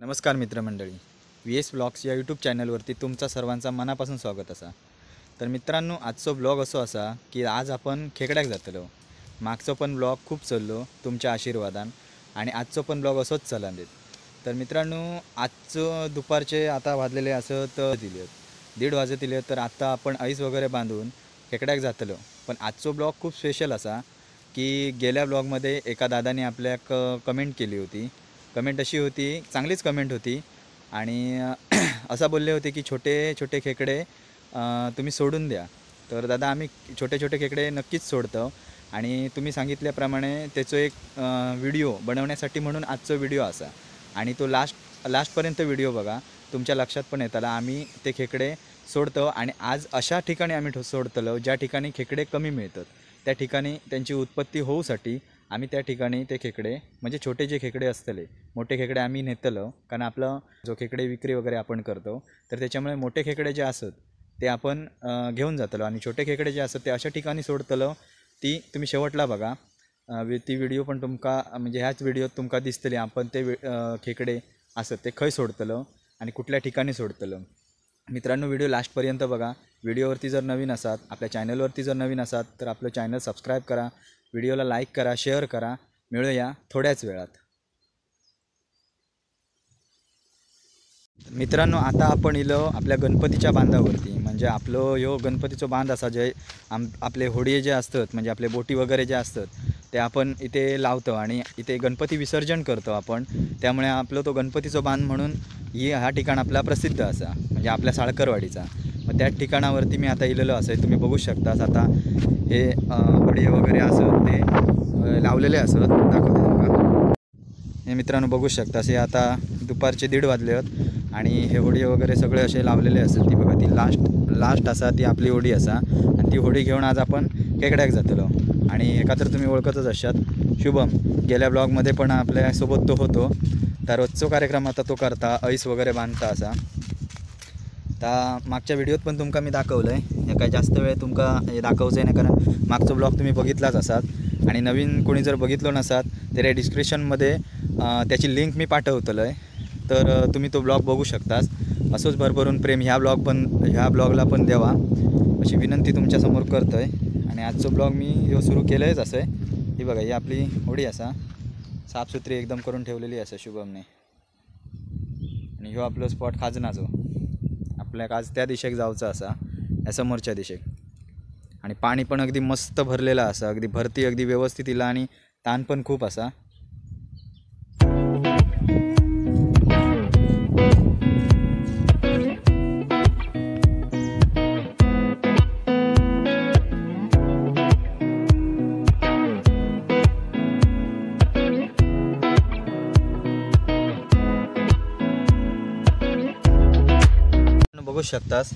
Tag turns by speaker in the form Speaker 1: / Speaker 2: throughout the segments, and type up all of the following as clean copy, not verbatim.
Speaker 1: नमस्कार मित्रमंडळी, VS vlogs या यूट्यूब चॅनलवरती तुमचा सर्वांचा मनापासून स्वागत असा। तर मित्रांनो, आजचा ब्लॉग असो असा की आज आपण खेकड्याक जातलो। मागचो पण ब्लॉग खूप चललो तुमच्या आशीर्वादान आणि आजचो पण ब्लॉग असोच चला देत। तर मित्रांनो, आजचं दुपारचे आता वाजलेले असं तर 1:30 वाजले, तर आता आपण आईस वगैरे बांधून खेकड्याक जातलो। पण आजचो ब्लॉग खूप स्पेशल असा की गेल्या ब्लॉगमध्ये एका दादाने आपल्याक कमेंट केली होती। कमेंट अशी होती, चांगलीच कमेंट होती आणि असं बोलले होते की छोटे छोटे खेकडे तुम्ही सोडून द्या। तर दादा, आम्ही छोटे छोटे खेकडे नक्कीच सोडतो आणि तुम्ही सांगितल्याप्रमाणे त्याचं एक व्हिडिओ बनवण्यासाठी म्हणून आजचा व्हिडिओ असा आणि तो लास्टपर्यंत व्हिडिओ बघा, तुमच्या लक्षात पण येताला आम्ही ते खेकडे सोडतो। आणि आज अशा ठिकाणी आम्ही सोडतलो ज्या ठिकाणी खेकडे कमी मिळतात, त्या ठिकाणी त्यांची उत्पत्ती होऊसाठी आम्ही त्या ठिकाणी ते खेकडे म्हणजे छोटे जे खेकडे असतले, मोठे खेकडे आम्ही नेतलो, कारण आपलं जो खेकडे विक्री वगैरे आपण करतो तर त्याच्यामुळे मोठे खेकडे जे असत ते आपण घेऊन जातलो आणि छोटे खेकडे जे असत ते अशा ठिकाणी सोडतलो। ती तुम्ही शेवटला बघा, ती व्हिडिओ पण तुमका म्हणजे ह्याच व्हिडिओत तुमका दिसतली आपण ते खेकडे असत ते खय सोडतलो आणि कुठल्या ठिकाणी सोडतलो। मित्रांनो, व्हिडिओ लास्टपर्यंत बघा। व्हिडिओवरती जर नवीन असाल, आपल्या चॅनलवरती जर नवीन असाल तर आपलं चॅनल सबस्क्राईब करा, व्हिडिओला लाईक करा, शेअर करा। मिळूया थोड्याच वेळात। मित्रांनो, आता आपण इलो आपल्या गणपतीच्या बांधावरती, म्हणजे आपलं ह्यो गणपतीचो बांध असा जे आपले होडी जे असतात, म्हणजे आपले बोटी वगैरे जे असतात ते आपण इथे लावतो आणि इथे गणपती विसर्जन करतो आपण। त्यामुळे आपलं तो गणपतीचो बांध म्हणून हा ठिकाण आपला प्रसिद्ध असा, म्हणजे आपल्या साळकरवाडीचा। मग त्या ठिकाणावरती मी आता इलेलो असं तुम्ही बघू शकता। आता हे होडी वगैरे असं ते लावलेले असत, दाखवते तुमका। हे मित्रांनो बघू शकता, असे आता दुपारचे 1:30 वाजले आहेत आणि हे होडी वगैरे सगळे असे लावलेले असतात। ती बघा, ती लास्ट असा ती आपली होडी असा आणि ती होडी घेऊन आज आपण खेकड्याक जातलो। आणि एका तर तुम्ही ओळखतच असाल, शुभम, गेल्या ब्लॉगमध्ये पण आपल्यासोबत तो होतो। तर रोजचो कार्यक्रम आता तो करता, ऐस वगैरे बांधता असा। तर मागच्या व्हिडिओत पण तुमका मी दाखवलं आहे, हे काय जास्त वेळ तुमका हे दाखवचं नाही, कारण मागचा ब्लॉग तुम्ही बघितलाच असाल। आणि नवीन कोणी जर बघितलो नसाल तर या डिस्क्रिप्शनमध्ये त्याची लिंक मी पाठवतलो आहे, तर तुम्ही तो ब्लॉग बघू शकतास। असंच भरभरून प्रेम ह्या ब्लॉगला पण द्यावा अशी विनंती तुमच्यासमोर करतो आहे। आणि आजचं ब्लॉग मी सुरू केलं आहेच असं आहे। ही बघा, ही आपली होडी असा साफसुथरी एकदम करून ठेवलेली असं शुभमने। आणि ह्यो आपलं स्पॉट खाजनाचो, आपल्याक आज त्या दिशेक जाऊचं असा, या समोरच्या दिशेक। आणि पाणी पण अगदी मस्त भरलेलं असं, अगदी भरती अगदी व्यवस्थित इला आणि ताण पण खूप असा। बघू शकतास,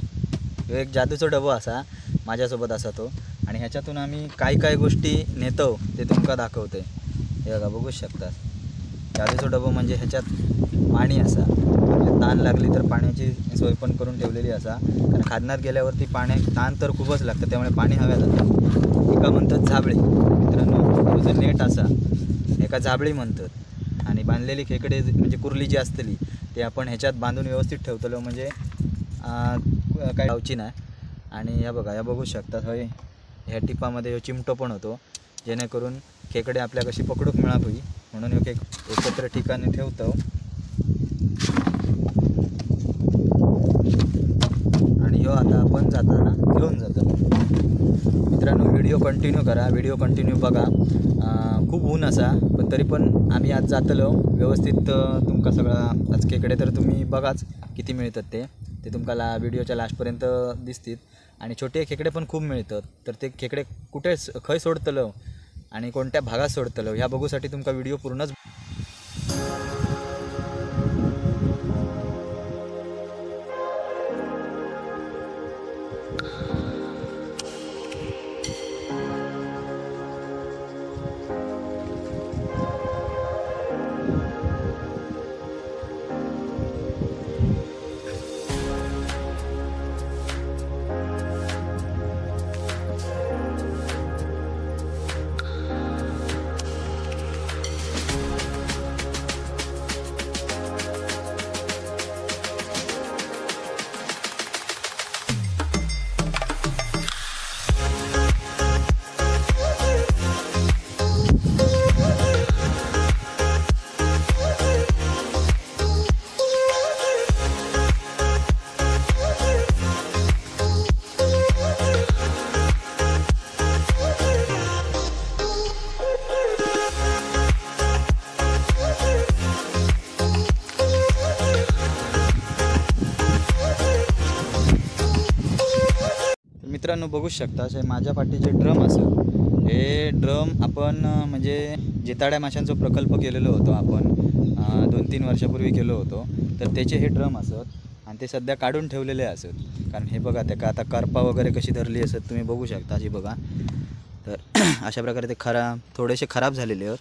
Speaker 1: एक जादूचा डबो असा माझ्यासोबत असा तो, आणि ह्याच्यातून आम्ही काय काय गोष्टी नेतो ते तुमका दाखवते। हे बघा, बघू शकतास, जादूचा डबो म्हणजे ह्याच्यात पाणी असा, आपली ताण लागली तर पाण्याची सोय पण करून ठेवलेली असा, कारण खादनात गेल्यावरती ताण तर खूपच लागतं, त्यामुळे पाणी हव्या जातं। एका म्हणतात झाबळी, मित्रांनो तुझं नेट असा एका झाबळी म्हणतात। आणि बांधलेली खेकडे म्हणजे कुर्ली जी असतली ते आपण ह्याच्यात बांधून व्यवस्थित ठेवतलो, म्हणजे काय लावची नाही। आणि ह्या बघा, ह्या बघू शकतात, होय ह्या टिपामध्ये चिमटो पण होतो, जेणेकरून खेकडे आपल्या कशी पकडूक मिळावी होई म्हणून ह्यो एकत्र ठिकाणी ठेवतो। आणि ह्यो आता आपण जाताना घेऊन जातो। मित्रांनो, व्हिडिओ कंटिन्यू करा, व्हिडिओ कंटिन्यू बघा। खूप ऊन असा, पण तरी पण आम्ही आज जातलो व्यवस्थित। तुमका सगळा आज खेकडे तर तुम्ही बघाच किती मिळतात ते तुमका व्हिडिओच्या लास्टपर्यंत दिसतील। आणि छोटे खेकडे पण खूप मिळतात, तर ते खेकडे कुठे खय सोडतलो आणि कोणत्या भागात सोडतलो ह्या बघूसाठी तुमका व्हिडिओ पूर्णच मित्रांनो बघू शकता असे माझ्या पाठीचे ड्रम असत. हे ड्रम आपण म्हणजे जिताड्या माशांचा प्रकल्प केलेलो होतो आपण 2-3 वर्षापूर्वी केलो होतो. तर त्याचे हे ड्रम असत आणि ते सध्या काढून ठेवलेले असत. कारण हे बघा त्याका आता करपा वगैरे कशी धरली असत तुम्ही बघू शकता अशी बघा. तर अशा प्रकारे ते थोडेसे खराब झालेले आहेत.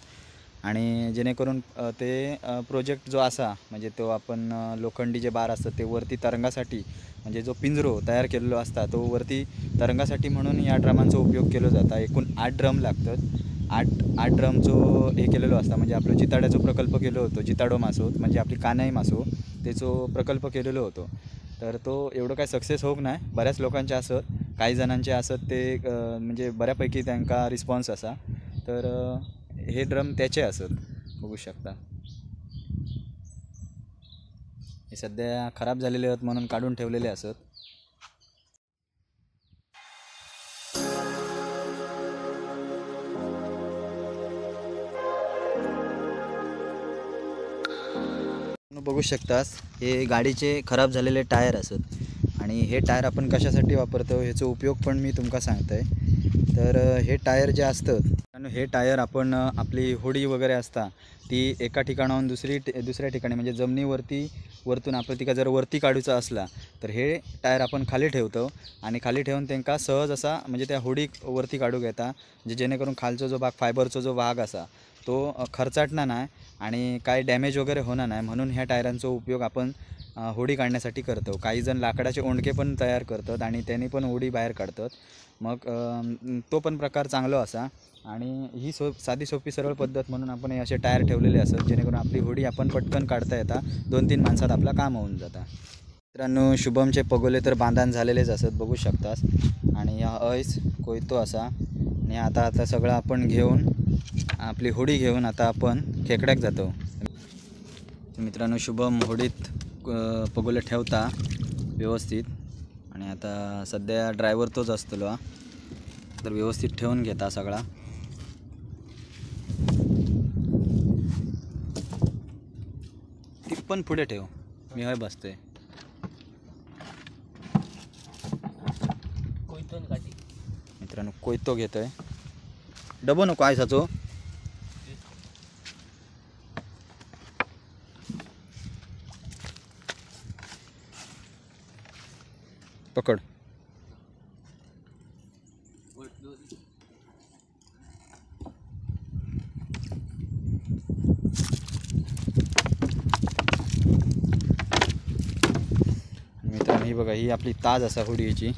Speaker 1: आणि जेणेकरून ते प्रोजेक्ट जो असा म्हणजे तो आपण लोखंडी जे बार असतात ते वरती तरंगासाठी म्हणजे जो पिंजरो तयार केलेलो असता तो वरती तरंगासाठी म्हणून या ड्रमांचा उपयोग केला जाता. एकूण 8 ड्रम लागतात. 8 ड्रम जो हे केलेलो असता म्हणजे आपलं जिताड्याचा प्रकल्प केलो होतो. जिताडो मासो म्हणजे आपली कानाई मासो त्याचो प्रकल्प केलेलो होतो. तर तो एवढं काय सक्सेस होऊक नाही. बऱ्याच लोकांचे असत काही जणांचे असत ते म्हणजे बऱ्यापैकी त्यांना रिस्पॉन्स असा. तर हे ड्रम त्याचे असत बघू शकता. हे सध्या खराब झालेले आहेत म्हणून काढून ठेवलेले असत. बघू शकतास हे गाडीचे खराब झालेले टायर असत आणि हे टायर आपण कशासाठी वापरतो ह्याचा उपयोग पण मी तुमका सांगतोय. तर हे टायर जे असतात आणि हे टायर आपण आपली होडी वगैरे असता ती एका ठिकाणाहून दुसऱ्या ठिकाणी म्हणजे वरतून आपलं तिका जर वरती काढूचा असला तर हे टायर आपण खाली ठेवतो आणि खाली ठेवून त्यांना सहज असा म्हणजे त्या होडी वरती काढू घेता म्हणजे जेणेकरून खालचा जो भाग फायबरचा जो भाग असा तो खर्चाटणार नाही आणि काय डॅमेज वगैरे होणार नाही. म्हणून ह्या टायरांचा उपयोग आपण होडी काढण्यासाठी करतो. काही जण लाकडाचे ओंडके पण तयार करतात आणि त्यांनी पण होडी बाहेर काढतात. मग तो पण प्रकार चांगला असा आणि ही साधी सोपी सरळ पद्धत म्हणून आपण हे असे टायर ठेवलेले असतात जेणेकरून आपली होडी आपण पटकन काढता येता 2-3 माणसात आपलं काम होऊन जातं. मित्रांनो शुभमचे पगोले तर बांधण झालेलेच असत बघू शकतास आणि हा ऐस कोयतो असा आणि आता सगळं आपण घेऊन आपली होडी घेऊन आता आपण खेकड्याक जातो. मित्रांनो शुभम होडीत पगोले ठेवता व्यवस्थित आणि आता सध्या ड्रायव्हर तोच असतो तर व्यवस्थित ठेवून घेता सगळा. ती पण पुढे ठेव मी हय बसतोय. मित्रांनो कोयतो घेतोय डबो नको आयसाचो. पकड मित्रांनो ही बघा ही आपली ताज असा होडीची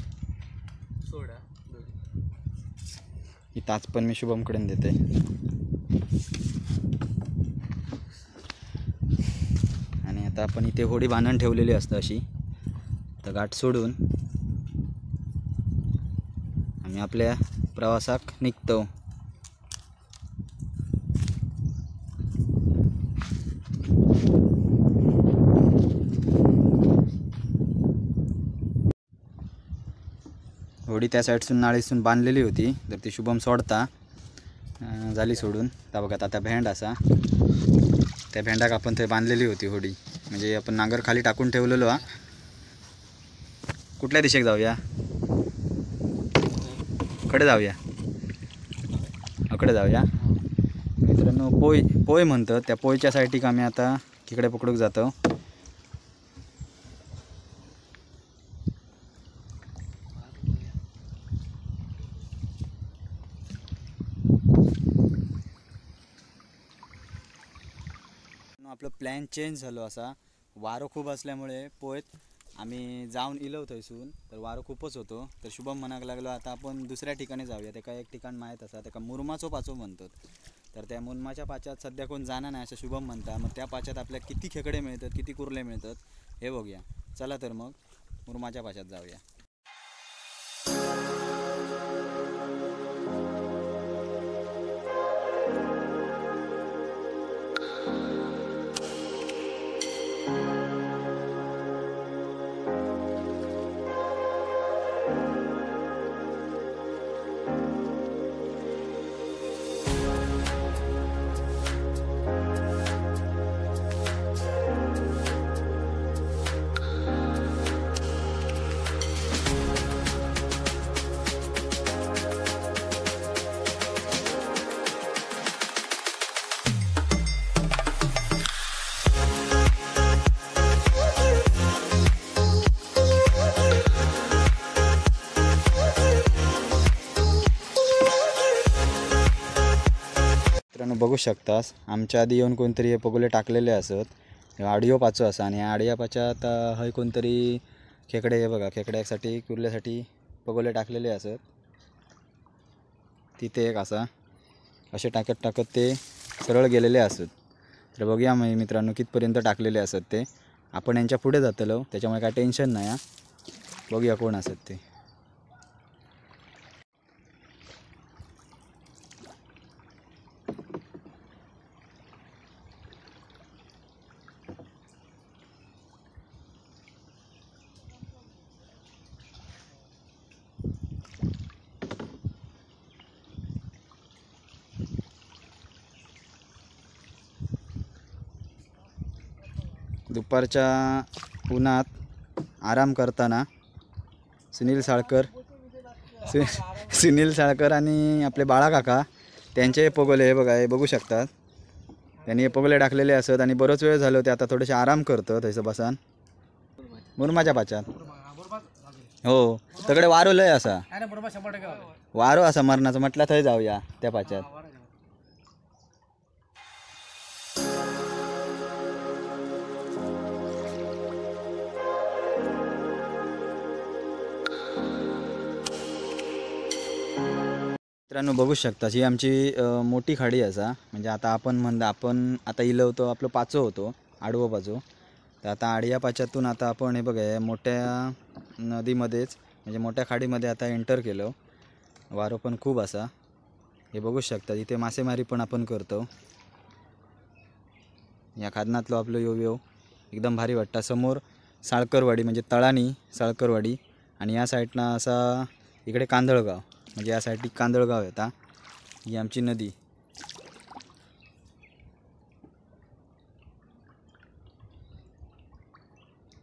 Speaker 1: ही ताज पण मी शुभमकडून देते. आणि आता आपण इथे होडी बांधून ठेवलेली असतं अशी तर गाठ सोडून आम्ही आपल्या प्रवासाक निघतो. होडी त्या साईडसून नाळीसून बांधलेली होती तर ती शुभम सोडता झाली सोडून. त्या बघा आता भेंड असा त्या भेंडाक आपण ते बांधलेली होती होडी म्हणजे आपण नांगर खाली टाकून ठेवलेलो. कुठल्या दिशेक जाऊया कडे जाऊया अकडे जाऊया. मित्रांनो पोय म्हणतात त्या पोयच्या साईडीक आम्ही आता तिकडे पकडूक जातो. आपलं प्लॅन चेंज झालो असा वारो खूप असल्यामुळे पोयत आम्ही जाऊन इलो थंयसून तर वारो खूपच होतो. तर शुभम म्हणाक लागलो आता आपण दुसऱ्या ठिकाणी जाऊया. त्याका एक ठिकाण माहीत असा त्याका मुरमाचो पाचो म्हणतात. तर त्या मुरमाच्या पाच्यात सध्या कोण जाणार नाही असं शुभम म्हणता. मग त्या पाच्यात आपल्या किती खेकडे मिळतात किती कुर्ले मिळतात हे बघूया. चला तर मग मुरमाच्या पाच्यात जाऊया. बघू शकतास आमच्या आधी येऊन कोणतरी हे पगोले टाकलेले असत आडियो पाचो असा आणि आडिया पाच्यात हय कोणतरी खेकडे हे बघा खेकड्यासाठी कुर्ल्यासाठी पगोले टाकलेले असत तिथे एक असा असे टाकत टाकत ते सरळ गेलेले असत. तर बघूया मित्रांनो कितपर्यंत टाकलेले असत ते आपण यांच्या पुढे जातलो त्याच्यामुळे काय टेन्शन नाही हा. बघूया कोण असत ते. दुपारच्या उन्हात आराम करताना सुनील साळकर आणि आपले बाळा काका त्यांचे पगोले हे बघा हे बघू शकतात. त्यांनी हे पगोले टाकलेले असत आणि बरोच वेळ झालो ते आता थोडेसे आराम करतो थंयसं बसान मुरमाच्या पाच्यात. हो सगळे वारो लय असा वारो असा मरणाचा म्हटलं थंय जाऊया त्या पाच्यात. मित्रांनो बघू शकता ही आमची मोठी खाडी असा म्हणजे आता आपण आता इलवतो आपलं पाचो होतो आडवं पाचो. तर आता आडिया पाच्यातून आता आपण हे बघा मोठ्या नदीमध्येच म्हणजे मोठ्या खाडीमध्ये आता एंटर केलो. वारो पण खूप असा हे बघू शकता. इथे मासेमारी पण आपण करतो. या खादनातलो आपलं यो एकदम भारी वाटतं. समोर साळकरवाडी म्हणजे तळानी साळकरवाडी आणि या साईडला असा इकडे कांदळगाव म्हणजे या साईडची कांदळगाव येता. ही आमची नदी.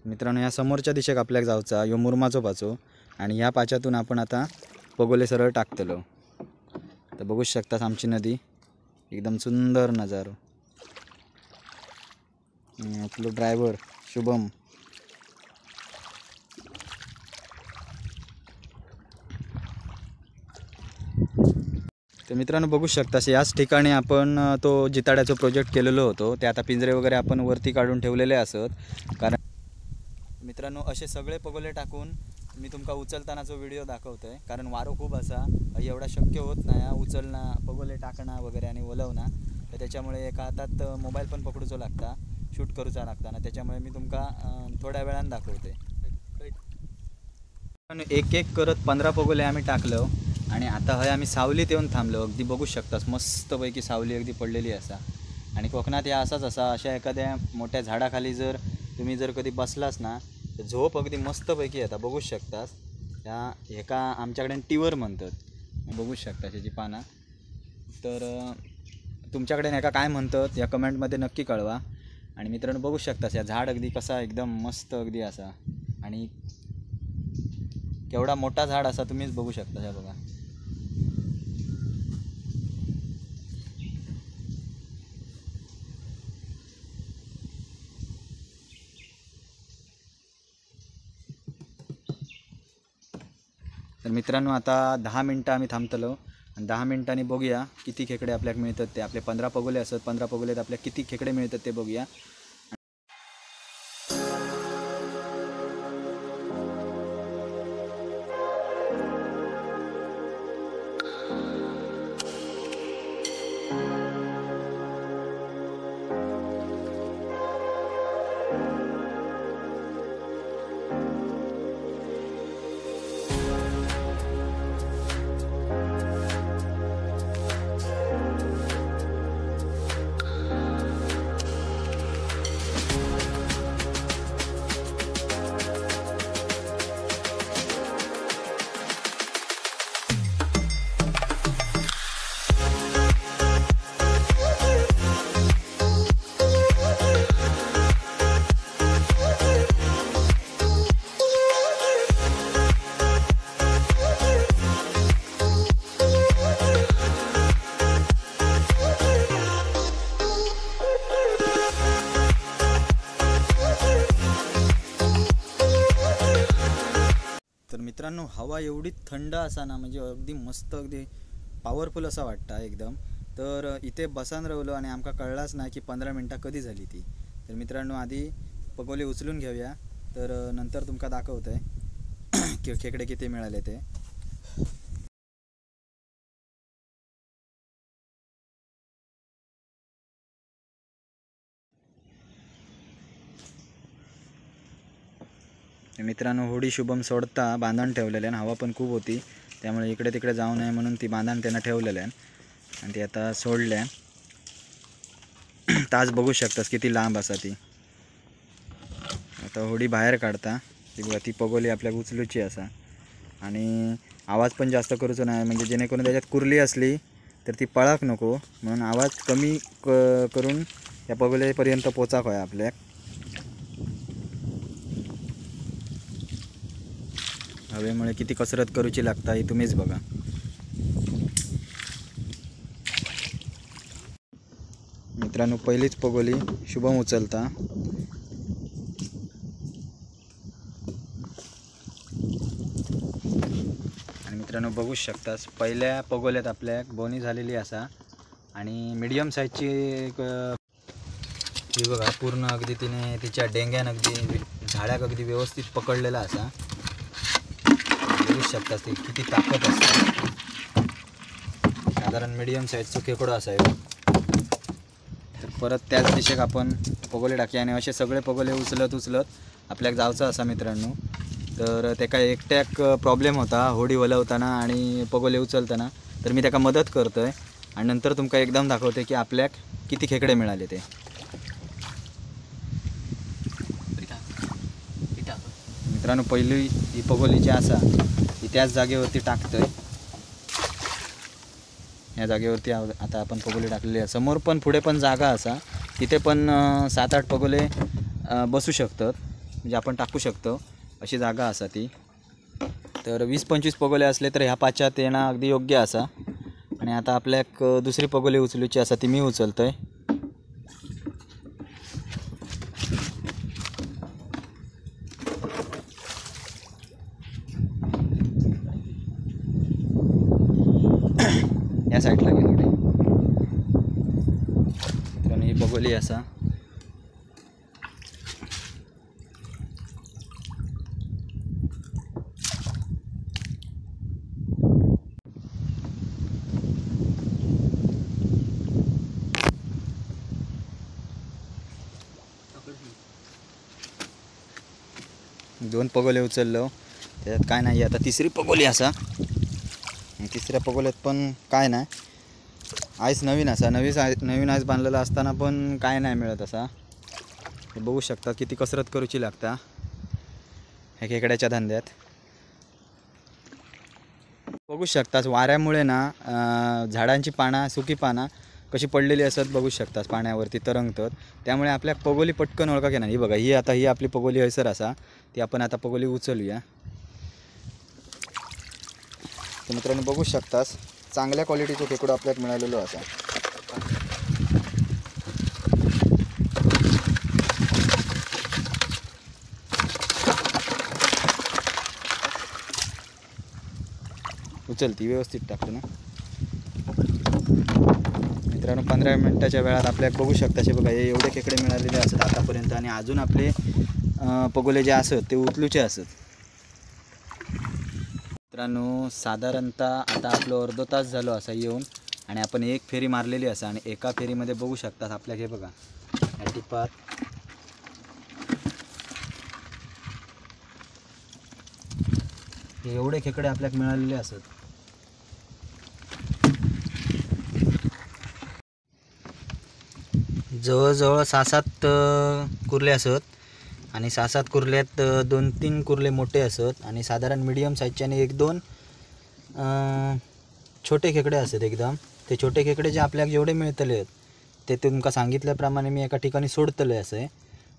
Speaker 1: मित्रांनो या समोरच्या दिशेक आपल्याक जाऊचा यो मुरमाचो पाचो आणि ह्या पाच्यातून आपण आता पगोले सरळ टाकतलो. तर बघू शकतास आमची नदी एकदम सुंदर नजारो. आपलो ड्रायव्हर शुभम. तर मित्रांनो बघू शकता याच ठिकाणी आपण तो जिताड्याचा प्रोजेक्ट केलेलो होतो. ते आता पिंजरे वगैरे आपण वरती काढून ठेवलेले असत. कारण मित्रांनो असे सगळे पगोले टाकून मी तुमका उचलतानाचा व्हिडिओ दाखवतोय. कारण वारो खूप असा एवढा शक्य होत नाही उचलणं पगोले टाकणं वगैरे आणि वलवणं. तर त्याच्यामुळे एका हातात मोबाईल पण पकडूचो लागता शूट करूचा लागता ना. त्याच्यामुळे मी तुमका थोड्या वेळानं दाखवते. एक एक करत 15 पगोले आम्ही टाकलो आणि आता हय आम्ही सावलीत येऊन थांबलो. अगदी बघू शकतास मस्तपैकी सावली अगदी पडलेली असा. आणि कोकणात या असाच असा अशा एखाद्या मोठ्या झाडाखाली जर तुम्ही कधी बसलास ना तर झोप अगदी मस्तपैकी येता. बघू शकतास ह्या एका आमच्याकडे टिवर म्हणतात. बघू शकता त्याची पानं. तर तुमच्याकडे एका काय म्हणतात या कमेंटमध्ये नक्की कळवा. आणि मित्रांनो बघू शकतास या झाड अगदी कसा एकदम मस्त अगदी असा आणि केवढा मोठा झाड असा तुम्हीच बघू शकता. ह्या बघा तर मित्रांनो आता 10 मिनटं आम्ही थांबतलो आणि 10 मिनटांनी बघूया किती खेकडे आपल्याला मिळतात ते. आपले 15 पगोले असतात. 15 पगोलेत आपल्याला किती खेकडे मिळतात ते बघूया. मित्रांनो हवा एवढी थंड असा ना म्हणजे अगदी मस्त अगदी पॉवरफुल असा वाटतं एकदम. तर इथे बसान राहिलो आणि आमका कळलाच नाही की 15 मिनटं कधी झाली ती. तर मित्रांनो आधी पगोली उचलून घेऊया, तर नंतर तुमका दाखवतंय की खेकडे किती मिळाले ते. मित्रांनो होडी शुभम सोडता बांधण ठेवलेले आणि हवा पण खूप होती, त्यामुळे इकडे तिकडे जाऊ नये म्हणून ती बांधण त्यांना ठेवलेले आणि ती आता सोडल्या. तास बघू शकतास किती लांब असा ती. आता होडी बाहेर काढता ती बघा, ती पगोली आपल्याला उचलूची असा आणि आवाज पण जास्त करूचो नाही, म्हणजे जेणेकरून त्याच्यात कुर्ली असली तर ती पळाक नको म्हणून आवाज कमी करून त्या पगोलीपर्यंत पोचाक होय आपल्याक. हवेमुळे किती कसरत करूची लागता ही तुम्हीच बघा. मित्रांनो पहिलीच पगोली शुभम उचलता. आणि मित्रांनो बघू शकतास पहिल्या पगोल्यात आपल्याक बोनी झालेली असा आणि मीडियम साईजची ही बघा पूर्ण अगदी तिने तिच्या डेंग्यान अगदी झाड्याक अगदी व्यवस्थित पकडलेला असा. बघू शकतास ती किती ताकद असते. साधारण मीडियम साईजचं खेकडो असावं. तर परत त्याच दिशेक आपण पगोले टाकी आणि असे सगळे पगोले उचलत आपल्याक जावचं असा मित्रांनो. तर त्याका एकट्याक प्रॉब्लेम होता होडी वलवताना आणि पगोले उचलताना, तर मी त्याका मदत करतोय आणि नंतर तुमका एकदम दाखवते की आपल्याक किती खेकडे मिळाले ते. मित्रांनो पहिली ही पगोली जी असा ती त्याच जागेवरती टाकतोय. या जागेवरती आता आपण पगोले टाकलेली आहे. समोर पण पुढे पण जागा असा, तिथे पण 7-8 पगोले बसू शकतात, म्हणजे आपण टाकू शकतो अशी जागा असा ती. तर 20-25 पगोले असले तर ह्या पाच्यात येणं अगदी योग्य असा. आणि आता आपल्याक दुसरी पगोली उचलूची असा ती मी उचलतोय. या साईडला गेलो पण ही पगोली असा. दोन पगोले उचललो त्याच्यात काय नाही. आता तिसरी पगोली असा. तिसऱ्या पगोल्यात पण काय नाही, आईस नवीन असा नवीन आईस बांधलेला असताना पण काय नाही मिळत असा. हे बघू शकता किती कसरत करूची लागता ह्या खेकड्याच्या धंद्यात. बघू शकतास वाऱ्यामुळे ना झाडांची पानं सुकी पानं कशी पडलेली असत बघू शकतास, पाण्यावरती तरंगतात. त्यामुळे आपल्या पगोली पटकन ओळखा की नाही. ही बघा ही आता ही आपली पगोली हैसर असा, ती आपण आता पगोली उचलूया. तर मित्रांनो बघू शकतास चांगल्या क्वालिटीचं खेकडं आपल्याला मिळालेलो असा. उचलती व्यवस्थित टाकतो ना मित्रांनो. 15 मिनिटाच्या वेळात आपल्याला बघू शकता असे बघा हे एवढे खेकडे मिळालेले असतात आतापर्यंत. आणि अजून आपले पगोले जे असत ते उचलूचे असत. मित्रांनो साधारणतः आता आपलं अर्धा तास झालो असा येऊन आणि आपण एक फेरी मारलेली असा. आणि एका फेरीमध्ये बघू शकतात आपल्या हे बघा या टिपात एवढे खेकडे आपल्याला मिळालेले असत. जवळजवळ 6-7 कुर्ले असत आणि 6-7 कुर्ल्यात 2-3 कुर्ले मोठे असत आणि साधारण मीडियम साईजचे आणि 1-2 छोटे खेकडे असत एकदम. ते छोटे खेकडे जे आपल्याला जेवढे मिळतले आहेत ते तुमका सांगितल्याप्रमाणे मी एका ठिकाणी सोडतले असं आहे.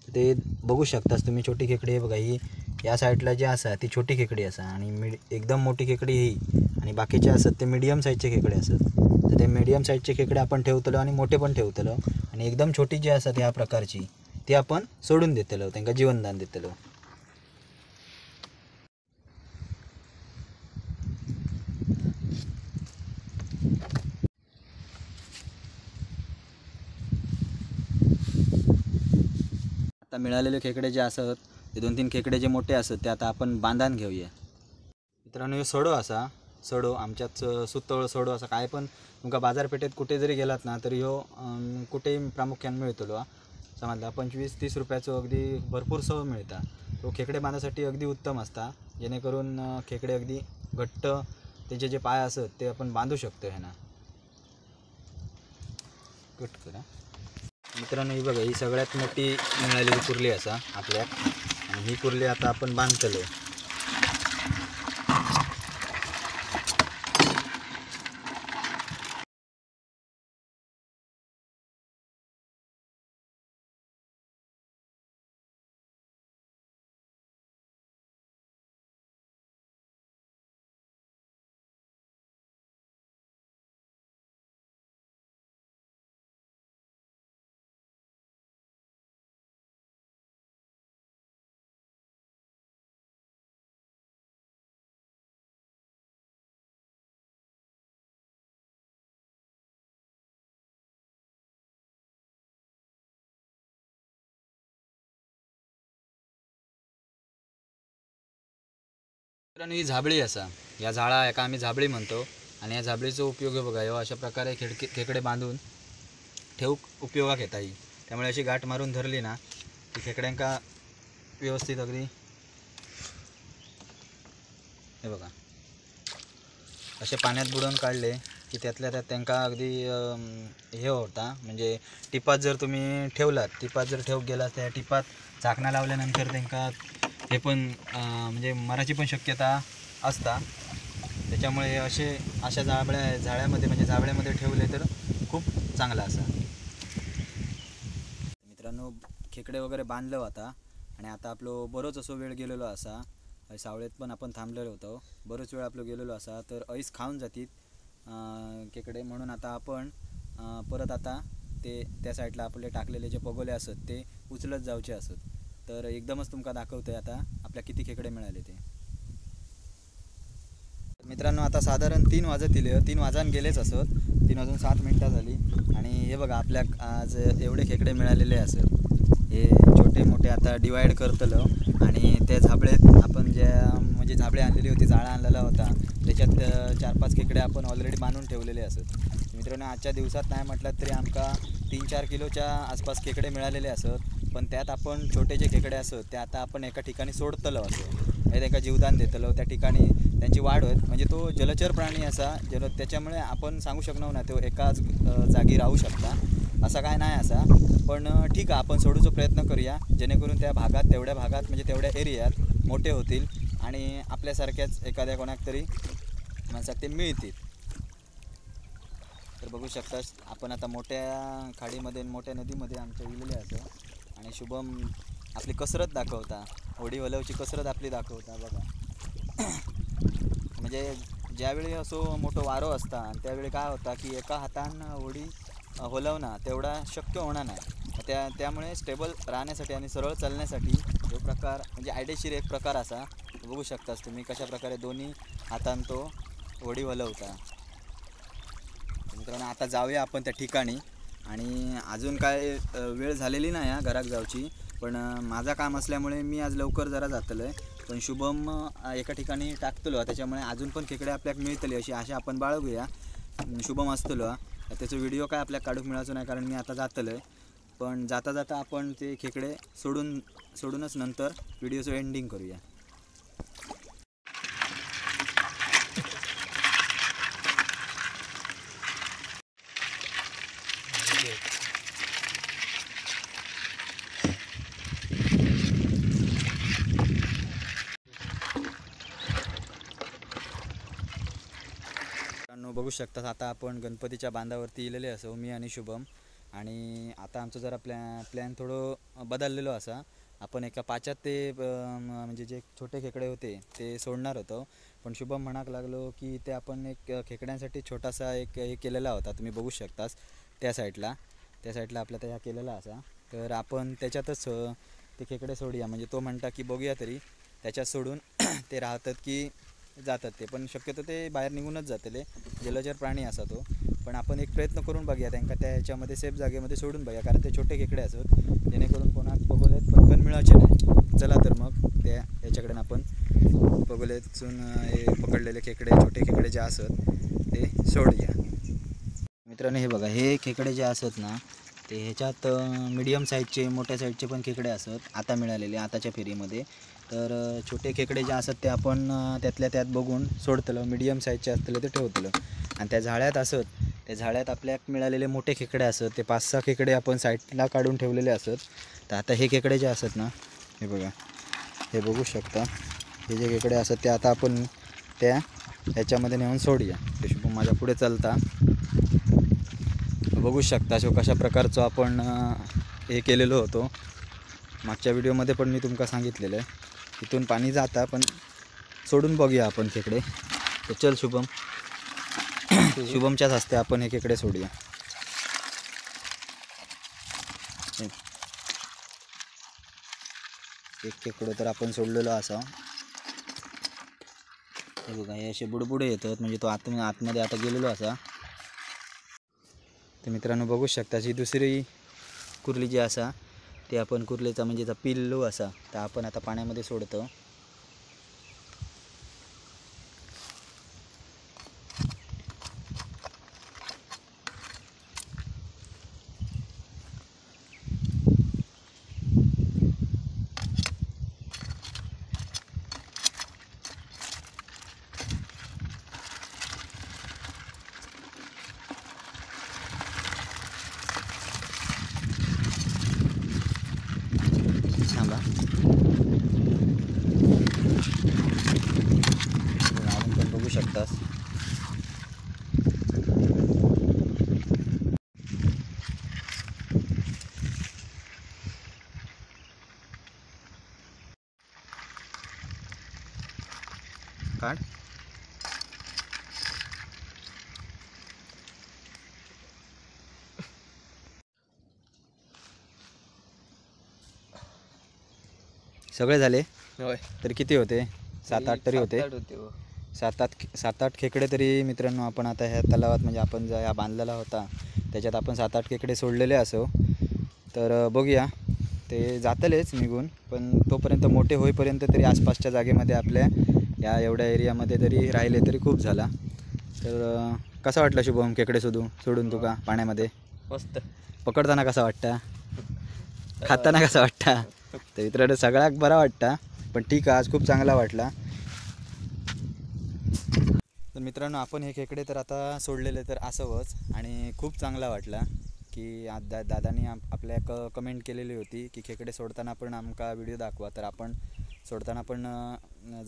Speaker 1: ते बघू शकतास तुम्ही छोटी खेकडी बघा. ही या साईडला जी असा ती छोटी खेकडी असा आणि एकदम मोठी खेकडी ही आणि बाकीचे असत ते मीडियम साईजचे खेकडे असत. तर ते मीडियम साईजचे खेकडे आपण ठेवतलो आणि मोठे पण ठेवतलो आणि एकदम छोटी जी असतात ह्या प्रकारची ती आपण सोडून देतलो, त्यांना जीवनदान देतलो. मिळालेले खेकडे जे असत ते 2-3 खेकडे जे मोठे असत ते आता आपण बांधान घेऊया. मित्रांनो हे सडो असा, सडो आमच्यात सुतळ सडो असा काय पण तुमका बाजारपेठेत कुठे जरी गेलात ना तरी ह्यो कुठेही प्रामुख्याने मिळतलो. समजला 25-30 रुपयाचं अगदी भरपूर सव मिळता. तो खेकडे बांधासाठी अगदी उत्तम असता, जेणेकरून खेकडे अगदी घट्ट त्याचे जे पाय असत ते आपण बांधू शकतो ह्याना. कट करा. मित्रांनो ही बघा ही सगळ्यात मोठी मिळालेली कुर्ली असा आपल्याक, आणि ही कुर्ली आता आपण बांधतलो. मित्रांनो ही झाबळी असा, या झाडा एका आम्ही झाबळी म्हणतो, आणि या झाबळीचा उपयोग बघा ह्यो अशा प्रकारे खेकडे बांधून ठेवूक उपयोगाक येता येईल. त्यामुळे अशी गाठ मारून धरली ना की खेकड्यांका व्यवस्थित अगदी हे बघा असे पाण्यात बुडवून काढले की त्यातल्या त्यात त्यांका अगदी हे होता. म्हणजे टिपात जर तुम्ही ठेवलात, टिपात जर ठेवूक गेलात त्या टिपात झाकणा लावल्यानंतर त्यांका हे पण म्हणजे मराची पण शक्यता असता. त्याच्यामुळे हे अशा जाळ्यामध्ये म्हणजे जावळ्यामध्ये ठेवले तर खूप चांगला असा. मित्रांनो खेकडे वगैरे बांधलं आता, आणि आता आपलं बरोच असो वेळ गेलेलो असा. सावळेत पण आपण थांबलेलो होतो, बरोच वेळ आपलं गेलेलो असा, तर ऐस खाऊन जातीत खेकडे. म्हणून आता आपण परत आता ते त्या साईडला आपले टाकलेले जे पगोले असत ते उचलत जाऊचे असत. तर एकदमच तुमका दाखवतोय आता आपल्या किती खेकडे मिळाले ते. मित्रांनो आता साधारण 3 वाजतील, 3 वाजान गेलेच असत, 3 वाजून 7 मिनटं झाली. आणि हे बघा आपल्या आज एवढे खेकडे मिळालेले असत. हे छोटे मोठे आता डिवाईड करतलो, आणि त्या झाबळेत आपण ज्या म्हणजे झाबळे आणलेली होती, जाळा आणलेला होता, त्याच्यात 4-5 खेकडे आपण ऑलरेडी बांधून ठेवलेले असत. मित्रांनो आजच्या दिवसात नाही म्हटलं तरी आमका 3-4 किलोच्या आसपास खेकडे मिळालेले असत. पण त्यात आपण छोटे जे खेकडे असत ते आता आपण एका ठिकाणी सोडतलो असो, त्यांना जीवदान देतलो, त्या ठिकाणी त्यांची वाढ होत. म्हणजे तो जलचर प्राणी असा त्याच्यामुळे आपण सांगू शकणार ना तो एकाच जागी राहू शकता असा काय नाही असा. पण ठीक आहे आपण सोडूचा प्रयत्न करूया, जेणेकरून त्या भागात तेवढ्या भागात म्हणजे तेवढ्या एरियात मोठे होतील आणि आपल्यासारख्याच एखाद्या कोणाक तरी माणसाक ते मिळतील. तर बघू शकता आपण आता मोठ्या खाडीमध्ये मोठ्या नदीमध्ये आमच्या इलेले असं, आणि शुभम आपली कसरत दाखवता, होडी हलवची कसरत आपली दाखवता बघा. म्हणजे ज्यावेळी असो मोठं वारो असता आणि त्यावेळी काय होता की एका हातानं होडी हलवणं तेवढा शक्य होणार नाही. त्यामुळे स्टेबल राहण्यासाठी आणि सरळ चालण्यासाठी जो प्रकार म्हणजे आयडेशीर एक प्रकार असा. बघू शकताच तुम्ही कशा प्रकारे दोन्ही हातान तो होडी हलवता. मित्रांनो आता जाऊया आपण त्या ठिकाणी, आणि अजून काय वेळ झालेली नाही या घरात जाऊची, पण माझा काम असल्यामुळे मी आज लवकर जरा जातलो आहे. पण शुभम एका ठिकाणी टाकतलो, त्याच्यामुळे अजून पण खेकडे आपल्याक मिळतले अशी आशा आपण बाळगूया. शुभम असतलो त्याचा व्हिडिओ काय आपल्याला काढूक मिळायचं नाही कारण मी आता जातलो आहे. पण जाता जाता आपण ते खेकडे सोडूनच नंतर व्हिडिओचं एंडिंग करूया. बघू शकता आता आपण गणपतीच्या बांधावरती इलेले असो मी आणि शुभम, आणि आता आमचं जरा प्लॅन थोडं बदललेलो असा. आपण एका पाच्यात ते म्हणजे जे छोटे खेकडे होते ते सोडणार होतो, पण शुभम म्हणाक लागलो की ते आपण एक खेकड्यांसाठी छोटासा एक हे केलेला होता, तुम्ही बघू शकतास त्या साईडला आपल्या त्या केलेला असा. तर आपण त्याच्यातच ते खेकडे सोडूया, म्हणजे तो म्हणता की बघूया तरी त्याच्यात सोडून ते राहतात की जातात ते, पण शक्यतो ते बाहेर निघूनच जातले, जलचर प्राणी असा तो. पण आपण एक प्रयत्न करून बघूया त्यांना त्या ह्याच्यामध्ये सेफ जागेमध्ये सोडून बघूया, कारण ते छोटे खेकडे असत जेणेकरून कोणाक पगोलेत पटकन मिळायचे नाही. चला तर मग त्या याच्याकडे आपण पगोलेतून हे पकडलेले खेकडे, छोटे खेकडे जे असत ते सोडूया. मित्रांनो हे बघा, हे खेकडे जे असत ना ते ह्याच्यात मीडियम साईजचे, मोठ्या साईजचे पण खेकडे असत आता मिळालेले आताच्या फेरीमध्ये. तर छोटे खेकडे जे असत ते आपण त्यातल्या त्यात बघून सोडतलं, मीडियम साईजचे असतले ते ठेवतलं. आणि त्या झाळ्यात असत, त्या झाळ्यात आपल्याक मिळालेले मोठे खेकडे असत ते 5-6 खेकडे आपण साईडला काढून ठेवलेले असत. तर आता हे खेकडे जे असत ना, हे बघा, हे बघू शकता, हे जे खेकडे असत ते आता आपण त्या ह्याच्यामध्ये नेऊन सोडूया. ते शुभम माझ्या पुढे चालता बघू शकता शो कशा प्रकारचं आपण हे केलेलं होतो. मागच्या व्हिडिओमध्ये पण मी तुमका सांगितलेलं आहे, इथून पाणी जाता पण सोडून बघूया आपण खेकडे. तर चल शुभम, शुभमच्याच हस्ते आपण हे खेकडे सोडूया. एक खेकडं तर आपण सोडलेलो असा. हे बघा, हे असे बुडबुडे येतात, म्हणजे तो आतमध्ये आता गेलेलो असा. तर मित्रांनो बघू शकता, जी दुसरी कुर्ली जी असा ते आपण कुर्लेचा म्हणजे पिल्लू असा तर आपण आता पाण्यामध्ये सोडतो. थांबा, आपण पण बघू शकतास. काढ. सगळे झाले
Speaker 2: होय,
Speaker 1: तरी किती होते? 7-8 तरी होते. 7-8 खेकडे तरी मित्रांनो आपण आता ह्या तलावात म्हणजे आपण ज्या ह्या बांधलेला होता त्याच्यात आपण 7-8 खेकडे सोडलेले असो. तर बघूया, ते जातलेच निघून, पण तोपर्यंत मोठे होईपर्यंत तरी आसपासच्या जागेमध्ये आपल्या या एवढ्या एरियामध्ये तरी राहिले तरी खूप झाला. तर कसा वाटला शुभम खेकडे सोडून तुका पाण्यामध्ये?
Speaker 2: मस्त.
Speaker 1: पकडताना कसा वाटता, खाताना कसा वाटता? तर मित्रांनो सगळ्यात बरा वाटता, पण ठीक आहे, आज खूप चांगला वाटला. तर मित्रांनो आपण हे खेकडे तर आता सोडलेले तर असंच, आणि खूप चांगला वाटला की दादानी आपल्या कमेंट केलेली होती की खेकडे सोडताना पण आमका व्हिडिओ दाखवा. तर आपण सोडताना पण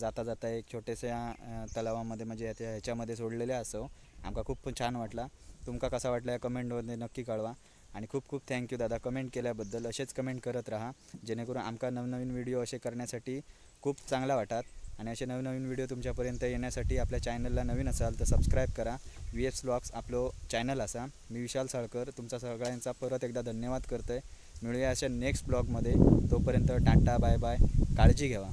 Speaker 1: जाता जाता एक छोट्याशा तलावामध्ये म्हणजे ह्याच्यामध्ये सोडलेले असो. आमका खूप छान वाटला. तुमका कसा वाटला या कमेंटमध्ये नक्की कळवा. आणि खूप खूप थँक्यू दादा कमेंट केल्याबद्दल. असेच कमेंट करत राहा जेणेकरून आमका नवनवीन व्हिडिओ असे करण्यासाठी खूप चांगला वाटतात. आणि असे नवनवीन व्हिडिओ तुमच्यापर्यंत येण्यासाठी आपल्या चॅनलला नवीन असाल तर सबस्क्राईब करा. VS व्लॉग्स आपलं चॅनल असा. मी विशाल साळकर तुमचा सगळ्यांचा परत एकदा धन्यवाद करतो आहे. मिळूया अशा नेक्स्ट ब्लॉगमध्ये. तोपर्यंत टाटा बाय बाय, काळजी घ्यावा.